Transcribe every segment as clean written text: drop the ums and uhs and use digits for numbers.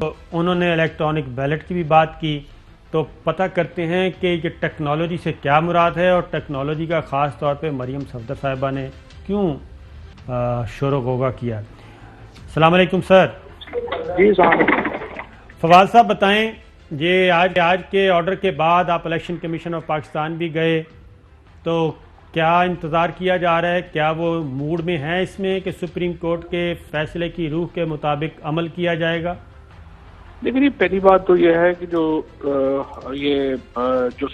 انہوں نے electronic belt کی بھی بات کی، تو پتہ کرتے ہیں کہ یہ ٹیکنالوجی سے کیا مراد ہے اور ٹیکنالوجی کا خاص طور پہ مریم صفدر صاحبہ نے کیوں شور و غوغا کیا۔ السلام علیکم سر۔ جی السلام علیکم۔ فواد صاحب بتائیں، یہ آج کے آرڈر کے بعد آپ الیکشن کمیشن آف پاکستان بھی گئے، تو کیا انتظار کیا جا رہا ہے؟ کیا وہ موڈ میں ہیں اس میں کہ سپریم کورٹ کے فیصلے کی روح کے مطابق عمل کیا جائے گا؟ لیکن پہلی بات تو یہ ہے کہ جو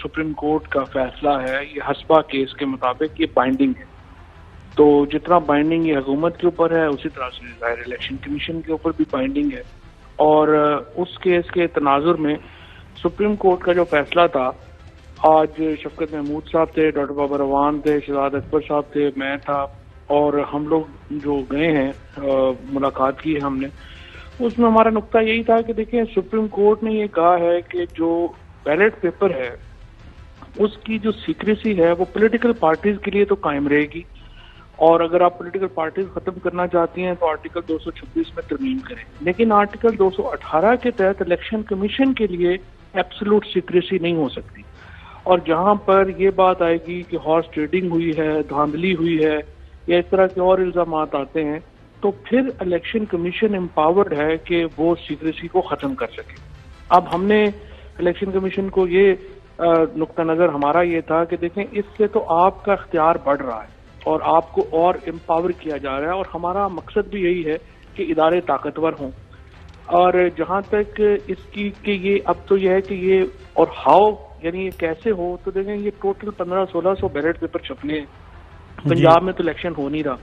سپریم کورٹ کا فیصلہ ہے یہ حسبہ کیس کے مطابق یہ بائنڈنگ ہے، تو جتنا بائنڈنگ یہ حکومت کے اوپر ہے اسی طرح سے ظاہر الیکشن کمیشن کے اوپر بھی بائنڈنگ ہے، اور اس کیس کے تناظر میں سپریم کورٹ کا جو فیصلہ تھا، آج شفقت محمود صاحب تھے، ڈاکٹر بابر روان تھے، شہزاد اکبر صاحب تھے، میں تھا، اور ہم لوگ جو گئے ہیں ملاقات کی ہے ہم نے، اس میں ہمارا نقطہ یہی تھا کہ دیکھیں سپریم کورٹ نے یہ کہا ہے کہ جو بیلٹ پیپر ہے اس کی جو سیکریسی ہے وہ پولیٹیکل پارٹیز کے لیے تو قائم رہے گی، اور اگر آپ پولیٹیکل پارٹیز ختم کرنا چاہتی ہیں تو آرٹیکل 226 میں ترمیم کریں، لیکن آرٹیکل 218 کے تحت الیکشن کمیشن کے لیے ایبسولوٹ سیکریسی نہیں ہو سکتی، اور جہاں پر یہ بات آئے گی کہ ہارس ٹریڈنگ ہوئی ہے، دھاندلی ہوئی ہے، یا اس طرح کے اور الزامات آتے ہیں، تو پھر الیکشن کمیشن امپاورڈ ہے کہ وہ سیکریسی کو ختم کر سکے۔ اب ہم نے الیکشن کمیشن کو یہ نقطہ نظر ہمارا یہ تھا کہ دیکھیں اس سے تو آپ کا اختیار بڑھ رہا ہے اور آپ کو اور امپاور کیا جا رہا ہے، اور ہمارا مقصد بھی یہی ہے کہ ادارے طاقتور ہوں، اور جہاں تک اس کی کہ یہ اب تو یہ ہے کہ یہ اور ہاؤ یعنی یہ کیسے ہو، تو دیکھیں یہ ٹوٹل 1500-1600 بیلٹ پیپر چھپنے ہیں، پنجاب میں تو الیکشن ہو نہیں رہا،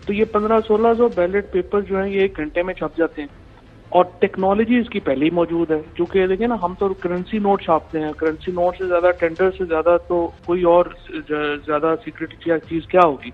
تو یہ 1500-1600 بیلٹ پیپر جو ہیں یہ 1 گھنٹے میں چھپ جاتے ہیں، اور ٹیکنالوجی اس کی پہلے ہی موجود ہے، کیونکہ دیکھیں نا ہم تو کرنسی نوٹ چھاپتے ہیں، کرنسی نوٹ سے زیادہ ٹینڈر سے زیادہ تو کوئی اور زیادہ سیکرٹ چیز کیا ہوگی،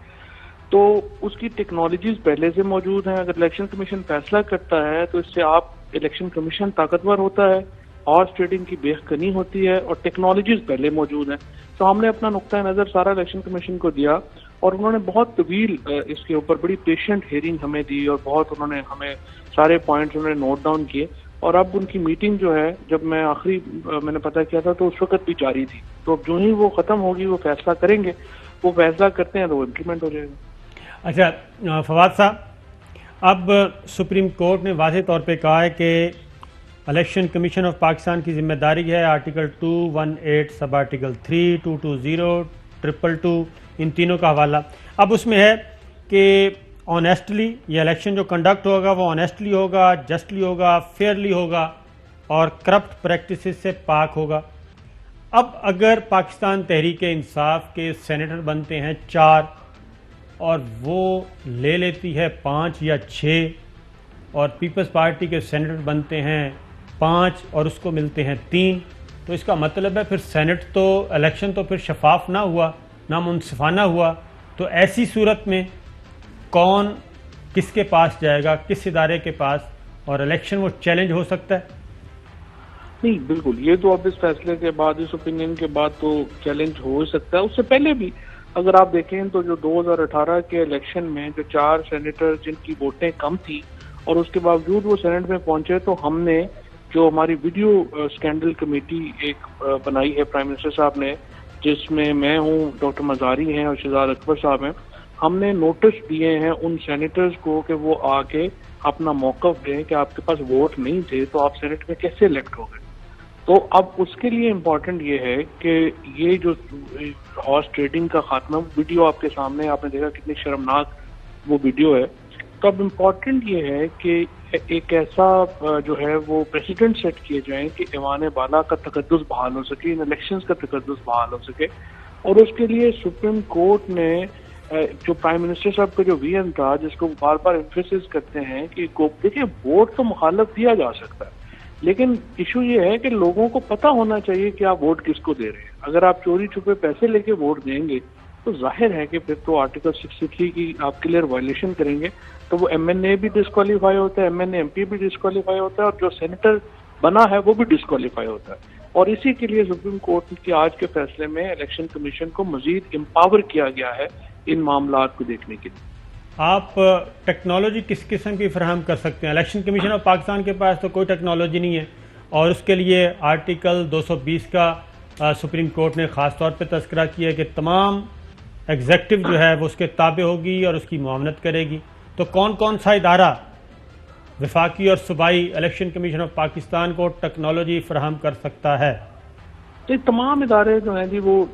تو اس کی ٹیکنالوجیز پہلے سے موجود ہیں۔ اگر الیکشن کمیشن فیصلہ کرتا ہے تو اس سے آپ الیکشن کمیشن طاقتور ہوتا ہے، ہارس ٹریڈنگ کی بے حقنی ہوتی ہے، اور ٹیکنالوجیز پہلے موجود ہیں، تو ہم نے اپنا نقطہ نظر سارا الیکشن کمیشن کو دیا، اور انہوں نے بہت طویل اس کے اوپر بڑی پیشنٹ ہیئرنگ ہمیں دی، اور بہت انہوں نے ہمیں سارے پوائنٹس انہوں نے نوٹ ڈاؤن کیے، اور اب ان کی میٹنگ جو ہے جب میں آخری میں نے پتہ کیا تھا تو اس وقت بھی جاری تھی، تو اب جو ہی وہ ختم ہوگی وہ فیصلہ کریں گے، وہ فیصلہ کرتے ہیں تو وہ امپلیمنٹ ہو جائے گا۔ اچھا فواد صاحب، اب سپریم کورٹ نے واضح طور پہ کہا ہے کہ الیکشن کمیشن آف پاکستان کی ذمہ داری ہے آرٹیکل 218 سب آرٹیکل 3 220 222 ان تینوں کا حوالہ، اب اس میں ہے کہ آنیسٹلی یہ الیکشن جو کنڈکٹ ہوگا وہ آنیسٹلی ہوگا، جسٹلی ہوگا، فیئرلی ہوگا، اور کرپٹ پریکٹسز سے پاک ہوگا۔ اب اگر پاکستان تحریک انصاف کے سینیٹر بنتے ہیں 4 اور وہ لے لیتی ہے 5 یا 6، اور پیپلز پارٹی کے سینیٹر بنتے ہیں 5 اور اس کو ملتے ہیں 3، تو اس کا مطلب ہے پھر سینٹ تو الیکشن تو پھر شفاف نہ ہوا، نہ منصفانہ ہوا، تو ایسی صورت میں کون کس کے پاس جائے گا، کس ادارے کے پاس، اور الیکشن وہ چیلنج ہو سکتا ہے؟ نہیں بالکل، یہ تو اب اس فیصلے کے بعد، اس اوپینین کے بعد تو چیلنج ہو سکتا ہے، اس سے پہلے بھی اگر آپ دیکھیں تو جو 2018 کے الیکشن میں جو 4 سینیٹر جن کی ووٹیں کم تھیں اور اس کے باوجود وہ سینٹ میں پہنچے، تو ہم نے جو ہماری ویڈیو اسکینڈل کمیٹی ایک بنائی ہے پرائم منسٹر صاحب نے، جس میں میں ہوں، ڈاکٹر مزاری ہیں اور شہزاد اکبر صاحب ہیں، ہم نے نوٹس دیے ہیں ان سینیٹرز کو کہ وہ آ کے اپنا موقف دیں کہ آپ کے پاس ووٹ نہیں تھے تو آپ سینٹ میں کیسے الیکٹ ہو گئے۔ تو اب اس کے لیے امپورٹنٹ یہ ہے کہ یہ جو ہارس ٹریڈنگ کا خاتمہ، ویڈیو آپ کے سامنے، آپ نے دیکھا کتنی شرمناک وہ ویڈیو ہے، تو اب امپورٹنٹ یہ ہے کہ ایک ایسا جو ہے وہ پریسیڈنٹ سیٹ کیے جائیں کہ ایوان بالا کا تقدس بحال ہو سکے، ان الیکشنز کا تقدس بحال ہو سکے، اور اس کے لیے سپریم کورٹ نے جو پرائم منسٹر صاحب کا جو ویژن تھا، جس کو بار بار ایمفیسس کرتے ہیں کہ دیکھیں ووٹ تو مخالف دیا جا سکتا ہے، لیکن ایشو یہ ہے کہ لوگوں کو پتہ ہونا چاہیے کہ آپ ووٹ کس کو دے رہے ہیں۔ اگر آپ چوری چھپے پیسے لے کے ووٹ دیں گے تو ظاہر ہے کہ پھر تو آرٹیکل 63 کی آپ کلیئر وائلیشن کریں گے، تو وہ ایم این اے بھی ڈسکوالیفائی ہوتا ہے، M N A M P بھی ڈسکوالیفائی ہوتا ہے، اور جو سینیٹر بنا ہے وہ بھی ڈسکوالیفائی ہوتا ہے، اور اسی کے لیے سپریم کورٹ کے آج کے فیصلے میں الیکشن کمیشن کو مزید امپاور کیا گیا ہے ان معاملات کو دیکھنے کے لیے۔ آپ ٹیکنالوجی کس قسم کی فراہم کر سکتے ہیں؟ الیکشن کمیشن آف پاکستان کے پاس تو کوئی ٹیکنالوجی نہیں ہے، اور اس کے لیے آرٹیکل 220 کا سپریم کورٹ نے خاص طور پہ تذکرہ کیا کہ تمام ایگزیکٹو جو ہے وہ اس کے تابع ہوگی اور اس کی معاونت کرے گی. تو کون کون سا ادارہ وفاقی اور صوبائی الیکشن کمیشن آف پاکستان کو ٹیکنالوجی فراہم کر سکتا ہے؟ یہ تمام ادارے جو ہیں جی وہ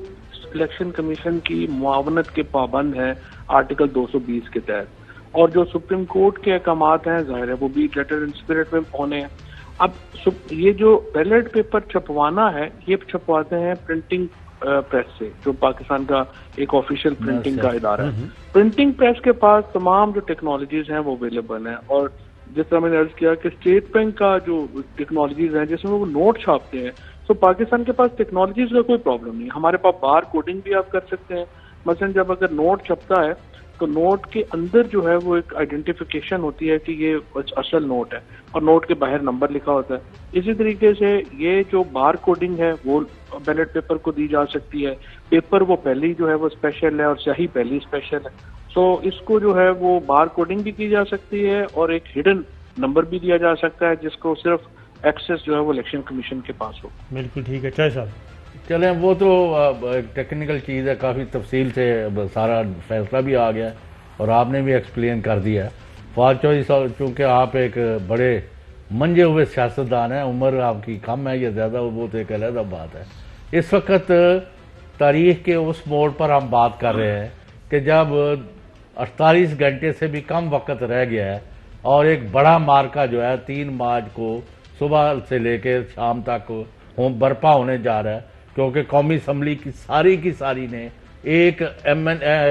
الیکشن کمیشن کی معاونت کے پابند ہیں آرٹیکل 220 کے تحت، اور جو سپریم کورٹ کے احکامات ہیں ظاہر ہے وہ بھی لیٹر اینڈ اسپرٹ میں ہونے ہیں. اب یہ جو بیلٹ پیپر چھپوانا ہے یہ چھپواتے ہیں پرنٹنگ پریس سے، جو پاکستان کا ایک آفیشیل پرنٹنگ کا ادارہ ہے. پرنٹنگ پریس کے پاس تمام جو ٹیکنالوجیز ہیں وہ اویلیبل ہیں، اور جس طرح میں نے عرض کیا کہ اسٹیٹ بینک کا جو ٹیکنالوجیز ہیں جس میں وہ نوٹ چھاپتے ہیں، تو پاکستان کے پاس ٹیکنالوجیز کا کوئی پرابلم نہیں. ہمارے پاس بار کوڈنگ بھی آپ کر سکتے ہیں. مثلا جب اگر نوٹ چھپتا ہے تو نوٹ کے اندر جو ہے وہ ایک آئیڈینٹیفیکیشن ہوتی ہے کہ یہ اصل نوٹ ہے، اور نوٹ کے باہر نمبر لکھا ہوتا ہے. اسی طریقے سے یہ جو بار کوڈنگ ہے وہ بیلٹ پیپر کو دی جا سکتی ہے. پیپر وہ پہلی جو ہے وہ اسپیشل ہے اور سیاہی پہلی اسپیشل ہے. سو اس کو جو ہے وہ بار کوڈنگ بھی کی جا سکتی ہے اور ایک ہڈن نمبر بھی دیا جا سکتا ہے جس کو صرف ایکسس جو ہے وہ الیکشن کمیشن کے پاس ہو. بالکل ٹھیک ہے چوہے صاحب. چلیں وہ تو ٹیکنیکل چیز ہے، کافی تفصیل سے سارا فیصلہ بھی آ گیا ہے اور آپ نے بھی ایکسپلین کر دیا ہے. فواد چودھری صاحب چونکہ آپ ایک بڑے منجے ہوئے سیاستدان ہیں، عمر آپ کی کم ہے یا زیادہ وہ تو ایک علیحدہ بات ہے. اس وقت تاریخ کے اس موڑ پر ہم بات کر رہے ہیں کہ جب 48 گھنٹے سے بھی کم وقت رہ گیا ہے اور ایک بڑا مارکا جو ہے 3 مارچ کو صبح سے لے کے شام تک برپا ہونے جا رہا ہے، کیونکہ قومی اسمبلی کی ساری نے ایک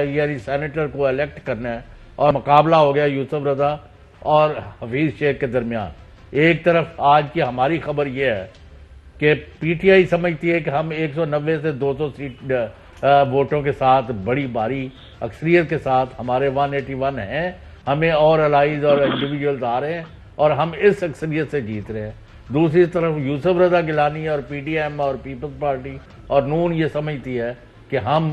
یعنی سینیٹر کو الیکٹ کرنا ہے، اور مقابلہ ہو گیا یوسف رضا اور حفیظ شیخ کے درمیان. ایک طرف آج کی ہماری خبر یہ ہے کہ پی ٹی آئی سمجھتی ہے کہ ہم 190 سے 200 سیٹ ووٹوں کے ساتھ بڑی بھاری اکثریت کے ساتھ ہمارے 181 ہیں، ہمیں اور الائز اور انڈیویجولز آ رہے ہیں اور ہم اس اکثریت سے جیت رہے ہیں. دوسری طرف یوسف رضا گیلانی اور پی ٹی ایم اور پیپلز پارٹی اور نون یہ سمجھتی ہے کہ ہم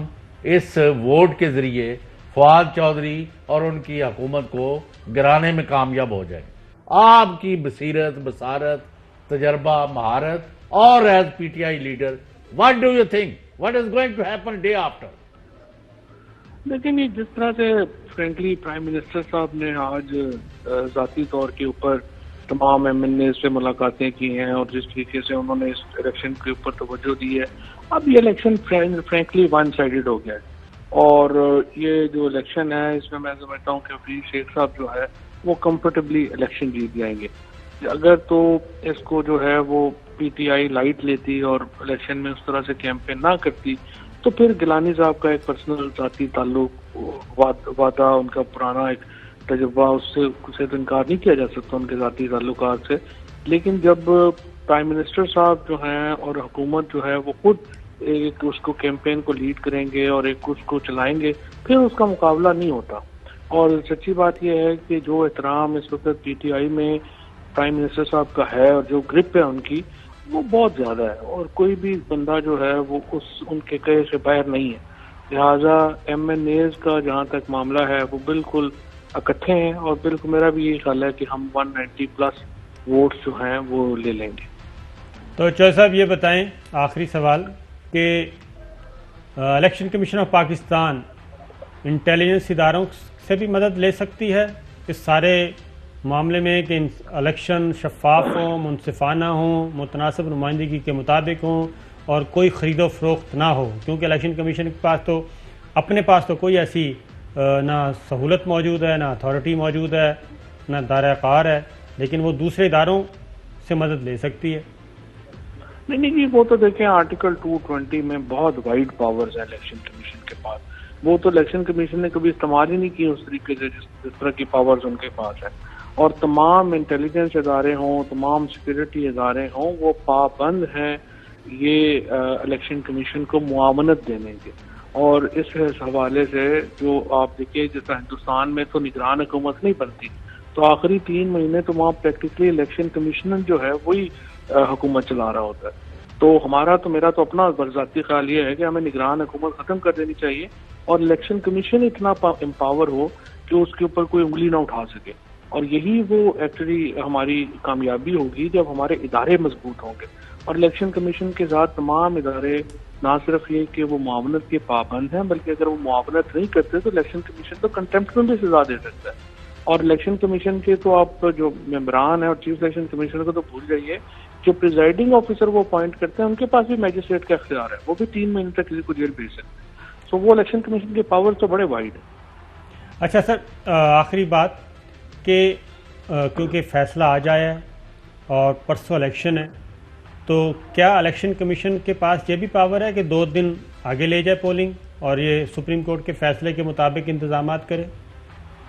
اس ووٹ کے ذریعے فواد چودھری اور ان کی حکومت کو گرانے میں کامیاب ہو جائیں. آپ کی بصیرت، بصارت، تجربہ، مہارت اور as P T I leader what do you think what is going to happen day after? لیکن یہ جس طرح سے فرینکلی پرائم منسٹر صاحب نے آج ذاتی طور کے اوپر تمام ایم این اے سے ملاقاتیں کی ہیں اور جس طریقے سے انہوں نے اس الیکشن کے اوپر توجہ دی ہے، اب یہ الیکشن فرینکلی ون سائیڈڈ ہو گیا ہے. اور یہ جو الیکشن ہے اس میں سمجھتا ہوں کہ حفیظ شیخ صاحب جو ہے وہ کمفرٹیبلی الیکشن جیت جائیں گے. اگر تو اس کو جو ہے وہ پی ٹی آئی لائٹ لیتی اور الیکشن میں اس طرح سے کیمپین نہ کرتی تو پھر گیلانی صاحب کا ایک پرسنل ذاتی تعلق، وعدہ، ان کا پرانا ایک تجربہ، اس سے تو انکار نہیں کیا جا سکتا ان کے ذاتی تعلقات سے. لیکن جب پرائم منسٹر صاحب جو ہیں اور حکومت جو ہے وہ خود ایک اس کو کیمپین کو لیڈ کریں گے اور ایک اس کو چلائیں گے، پھر اس کا مقابلہ نہیں ہوتا. اور سچی بات یہ ہے کہ جو احترام اس وقت پی ٹی آئی میں پرائم منسٹر صاحب کا ہے اور جو گرپ ہے ان کی وہ بہت زیادہ ہے، اور کوئی بھی بندہ جو ہے وہ ان کے کہے سے باہر نہیں ہے. لہٰذا ایم این ایز کا جہاں تک معاملہ ہے وہ بالکل اکٹھے ہیں، اور بالکل میرا بھی یہ خیال ہے کہ ہم 190 پلس ووٹس جو ہیں وہ لے لیں گے. تو چوہے صاحب یہ بتائیں آخری سوال کہ election commission of Pakistan intelligence اداروں سے بھی مدد لے سکتی ہے اس سارے معاملے میں کہ الیکشن شفاف ہوں، منصفانہ ہوں، متناسب نمائندگی کے مطابق ہوں اور کوئی خرید و فروخت نہ ہو؟ کیونکہ الیکشن کمیشن کے پاس تو اپنے پاس تو کوئی ایسی نہ سہولت موجود ہے، نہ اتھارٹی موجود ہے، نہ دائرہ کار ہے، لیکن وہ دوسرے اداروں سے مدد لے سکتی ہے. نہیں جی، وہ تو دیکھیں آرٹیکل 220 میں بہت وائڈ پاورز ہیں الیکشن کمیشن کے پاس. وہ تو الیکشن کمیشن نے کبھی استعمال ہی نہیں کی اس طریقے سے جس طرح کی پاورز ان کے پاس ہے. اور تمام انٹیلیجنس ادارے ہوں، تمام سیکورٹی ادارے ہوں، وہ پابند ہیں یہ الیکشن کمیشن کو معاونت دینے کے. اور اس حوالے سے جو آپ دیکھیں جیسا ہندوستان میں تو نگران حکومت نہیں بنتی، تو آخری 3 مہینے تو وہاں پریکٹیکلی الیکشن کمیشنر جو ہے وہی حکومت چلا رہا ہوتا ہے. تو میرا تو اپنا ذاتی خیال یہ ہے کہ ہمیں نگران حکومت ختم کر دینی چاہیے اور الیکشن کمیشن اتنا امپاور ہو کہ اس کے اوپر کوئی انگلی نہ اٹھا سکے. اور یہی وہ ایکچولی ہماری کامیابی ہوگی جب ہمارے ادارے مضبوط ہوں گے. اور الیکشن کمیشن کے ساتھ تمام ادارے نہ صرف یہ کہ وہ معاونت کے پابند ہیں بلکہ اگر وہ معاونت نہیں کرتے تو الیکشن کمیشن تو کنٹمپٹ میں بھی سزا دے سکتا ہے. اور الیکشن کمیشن کے تو آپ جو ممبران ہیں اور چیف الیکشن کمیشنر کو تو بھول جائیے, جو پریزائڈنگ آفیسر وہ اپوائنٹ کرتے ہیں ان کے پاس بھی میجسٹریٹ کا اختیار ہے, وہ بھی 3 مہینے تک کسی کو جیل بھیج سکتے ہیں. سو وہ الیکشن کمیشن کے پاور تو بڑے وائڈ ہیں. اچھا سر, آخری بات کہ کیونکہ فیصلہ آ جایا ہے اور پرسوں الیکشن ہے, تو کیا الیکشن کمیشن کے پاس یہ بھی پاور ہے کہ 2 دن آگے لے جائے پولنگ اور یہ سپریم کورٹ کے فیصلے کے مطابق انتظامات کرے؟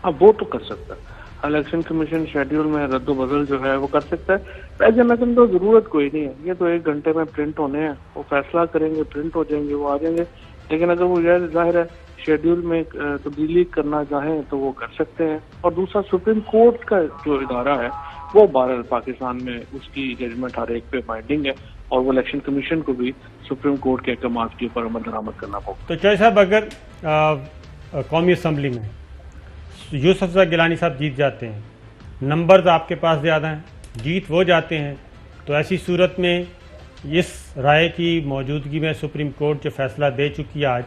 اب وہ تو کر سکتا ہے, الیکشن کمیشن شیڈیول میں رد و بدل جو ہے وہ کر سکتا ہے. ویسے میں تو ضرورت کوئی نہیں ہے, یہ تو 1 گھنٹے میں پرنٹ ہونے ہیں, وہ فیصلہ کریں گے, پرنٹ ہو جائیں گے, وہ آ جائیں گے. لیکن اگر وہ ظاہر ہے شیڈیول میں تبدیلی کرنا چاہیں تو وہ کر سکتے ہیں. اور دوسرا سپریم کورٹ کا جو ادارہ ہے وہ بہرحال پاکستان میں اس کی ججمنٹ ہر ایک پہ بائنڈنگ ہے, اور وہ الیکشن کمیشن کو بھی سپریم کورٹ کے احکامات کے اوپر عمل درآمد کرنا ہوگا. تو چوہے صاحب, اگر قومی اسمبلی میں یوسف رضا گیلانی صاحب جیت جاتے ہیں, نمبرز آپ کے پاس زیادہ ہیں, جیت وہ جاتے ہیں, تو ایسی صورت میں اس رائے کی موجودگی میں سپریم کورٹ جو فیصلہ دے چکی ہے آج,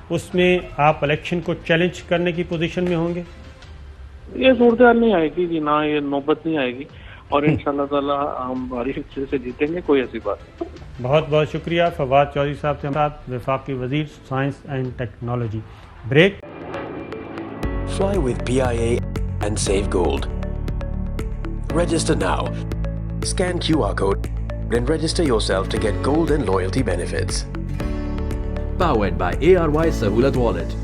اس میں آپ الیکشن کو چیلنج کرنے کی پوزیشن میں ہوں گے؟ یہ صورتحال نہیں آئے گی جی, نہ یہ نوبت نہیں آئے گی, اور انشاءاللہ تعالی ہم بھاری سے جیتیں گے, کوئی ایسی بات نہیں. بہت بہت شکریہ فواد چودھری صاحب سے ساتھ وفاقی وزیر science and technology. Break. Fly with PIA and save gold. Register now. Scan QR code and register yourself to get gold and loyalty benefits. Powered by ARY Sahulat Wallet.